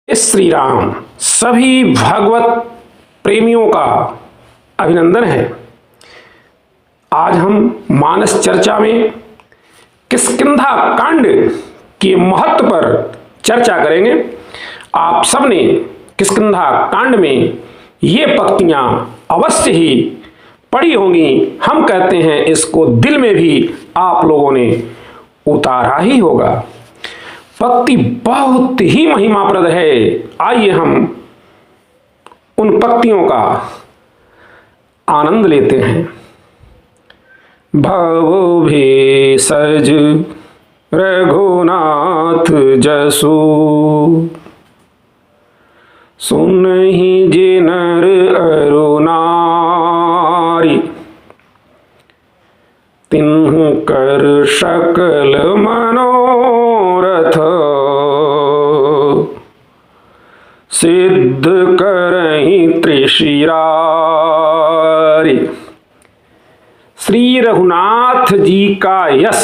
श्री राम सभी भागवत प्रेमियों का अभिनंदन है। आज हम मानस चर्चा में किष्किंधा कांड के महत्व पर चर्चा करेंगे। आप सबने किष्किंधा कांड में ये पंक्तियां अवश्य ही पढ़ी होंगी। हम कहते हैं इसको दिल में भी आप लोगों ने उतारा ही होगा। भक्ति बहुत ही महिमाप्रद है। आइए हम उन भक्तियों का आनंद लेते हैं। भव भेषज रघुनाथ जसु, सुनहि जे नर अरु नारी, तिन्हु कर सकल मनोरथ, सिद्ध करहि त्रिशिरारी। श्री रघुनाथ जी का यश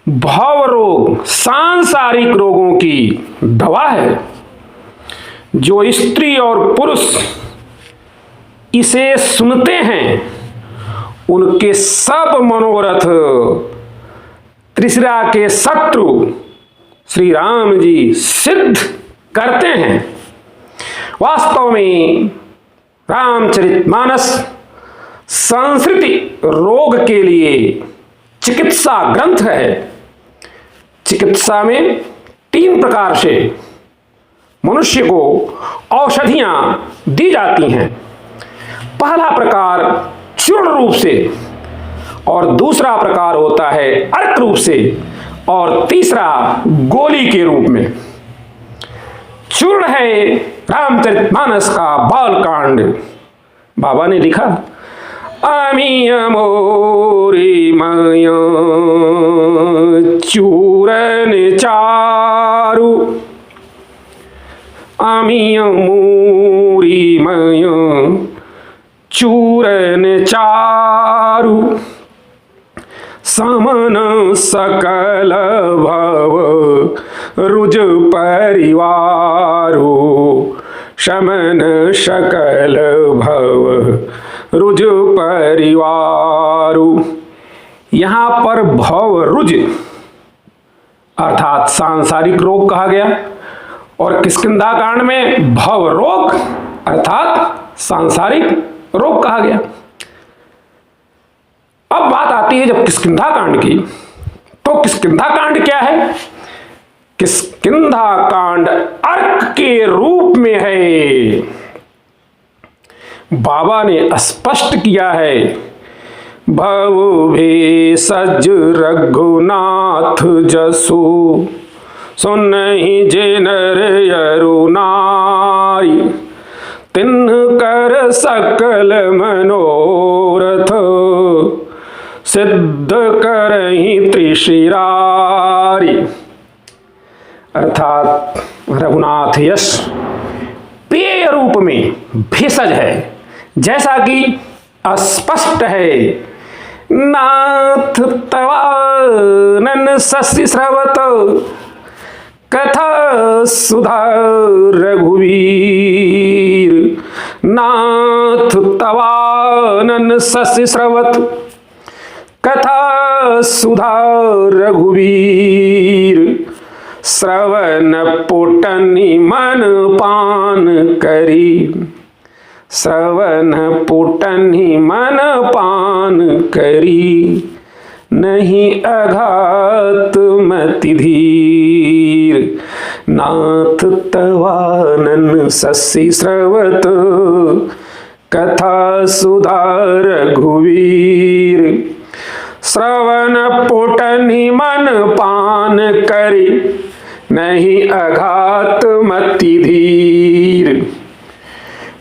भव रोग सांसारिक रोगों की दवा है। जो स्त्री और पुरुष इसे सुनते हैं उनके सब मनोरथ त्रिशिरा के शत्रु श्री राम जी सिद्ध करते हैं। वास्तव में रामचरितमानस संस्कृति रोग के लिए चिकित्सा ग्रंथ है। चिकित्सा में 3 प्रकार से मनुष्य को औषधियां दी जाती हैं। पहला प्रकार चूर्ण रूप से, और दूसरा प्रकार होता है अर्क रूप से, और तीसरा गोली के रूप में। चूर्ण है रामचरितमानस का बालकांड। बाबा ने लिखा, अमी मोरी मय चूरन चारु, अमी मोरी मय चूरन चारु, समन सकल भव रुज परिवारो, शमन सकल भव रुज परिवारो। यहाँ पर भव रुज अर्थात सांसारिक रोग कहा गया, और किष्किंधा कांड में भव रोग अर्थात सांसारिक रोग कहा गया। अब बात आती है जब किष्किंधा कांड की, तो किष्किंधा कांड क्या है? किष्किंधा कांड अर्क के रूप में है। बाबा ने स्पष्ट किया है, भव भेषज रघुनाथ जसु, सुनहि जे नर अरु नारी, तिन्ह कर सकल मनोरथ, सिद्ध करहि त्रिशिरारी। अर्थात रघुनाथ यश पेय रूप में भेषज है, जैसा कि स्पष्ट है। नाथ तवानन शशि स्रवत, कथा सुधा रघुवीर। नाथ तवानन शशि स्रवत, कथा सुधा रघुवीर। श्रवण पुटनि मन पान करी, श्रवण पुटनि मन पान करी। नहीं अघात मति धीर, नाथ तवानन शशि स्रवत, कथा सुधा रघुवीर। श्रवण पुटनि मन पान करी, नहीं अघात मति धीर।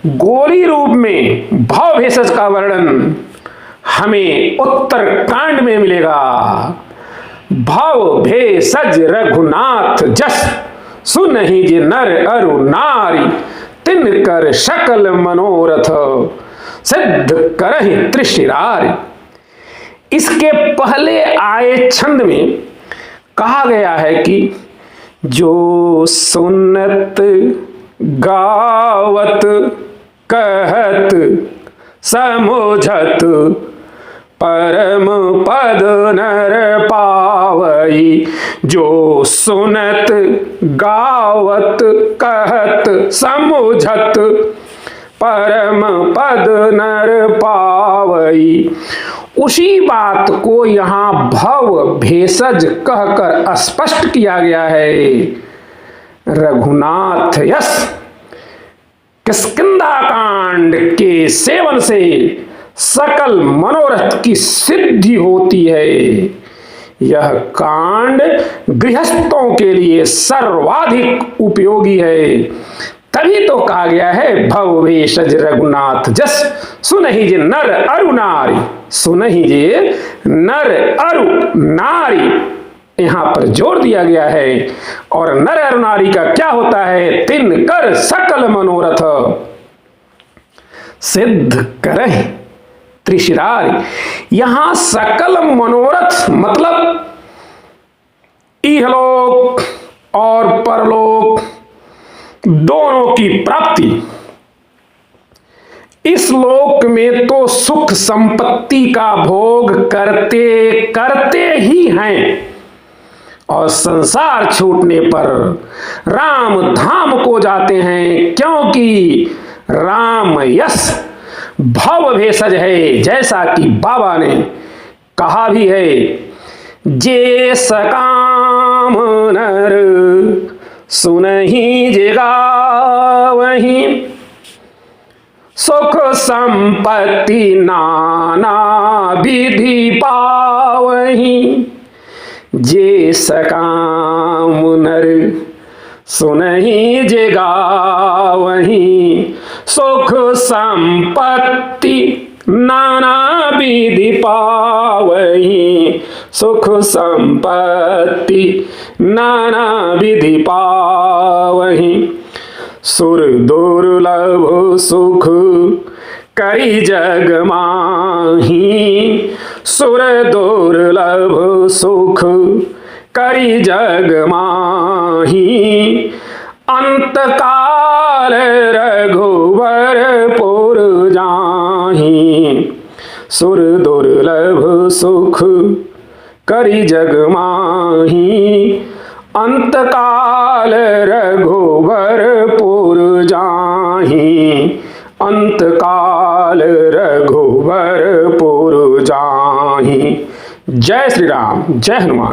गोली रूप में भव भेषज का वर्णन हमें उत्तर कांड में मिलेगा। भव भेषज रघुनाथ जस, सुनहि जे नर अरु नारी, तिन कर सकल मनोरथ, सिद्ध करहि त्रिशिरारी। इसके पहले आए छंद में कहा गया है कि जो सुनत गावत कहत समुझत परम पद नर पावई। जो सुनत गावत कहत समुझत परम पद नर पावई। उसी बात को यहाँ भव भेषज कहकर स्पष्ट किया गया है। रघुनाथ यस किष्किंधा कांड के सेवन से सकल मनोरथ की सिद्धि होती है। यह कांड गृहस्थों के लिए सर्वाधिक उपयोगी है। तभी तो कहा गया है भव भेषज रघुनाथ जस सुनहि जे नर अरु नारी। सुनहि जे नर अरु नारी यहां पर जोर दिया गया है। और नर अरु नारी का क्या होता है? तिन कर सकल मनोरथ सिद्ध करहि त्रिशिरारी। यहां सकल मनोरथ मतलब इहलोक और परलोक दोनों की प्राप्ति। इस लोक में तो सुख संपत्ति का भोग करते करते ही हैं और संसार छूटने पर राम धाम को जाते हैं, क्योंकि राम यस भव भेषज है। जैसा कि बाबा ने कहा भी है, जे सकाम नर सुनहि जे गावहि सुख संपत्ति नाना विधि पावहि। जे सकाम नर सुनहि जे गावहि सुख संपत्ति नाना विधि पावहि। सुख संपत्ति नाना विधि पावहि। सुर दुर्लभ सुख करी जग माही। सुर दुर्लभ सुख करी जग माही। अंत काल रघुवर पुर जाहि। सुर दुर्लभ सुख करी जग माही। अंत काल रघुवर पुर जाहि। अंत काल रघुवर पुर जाहि। जय श्री राम, जय हनुमान।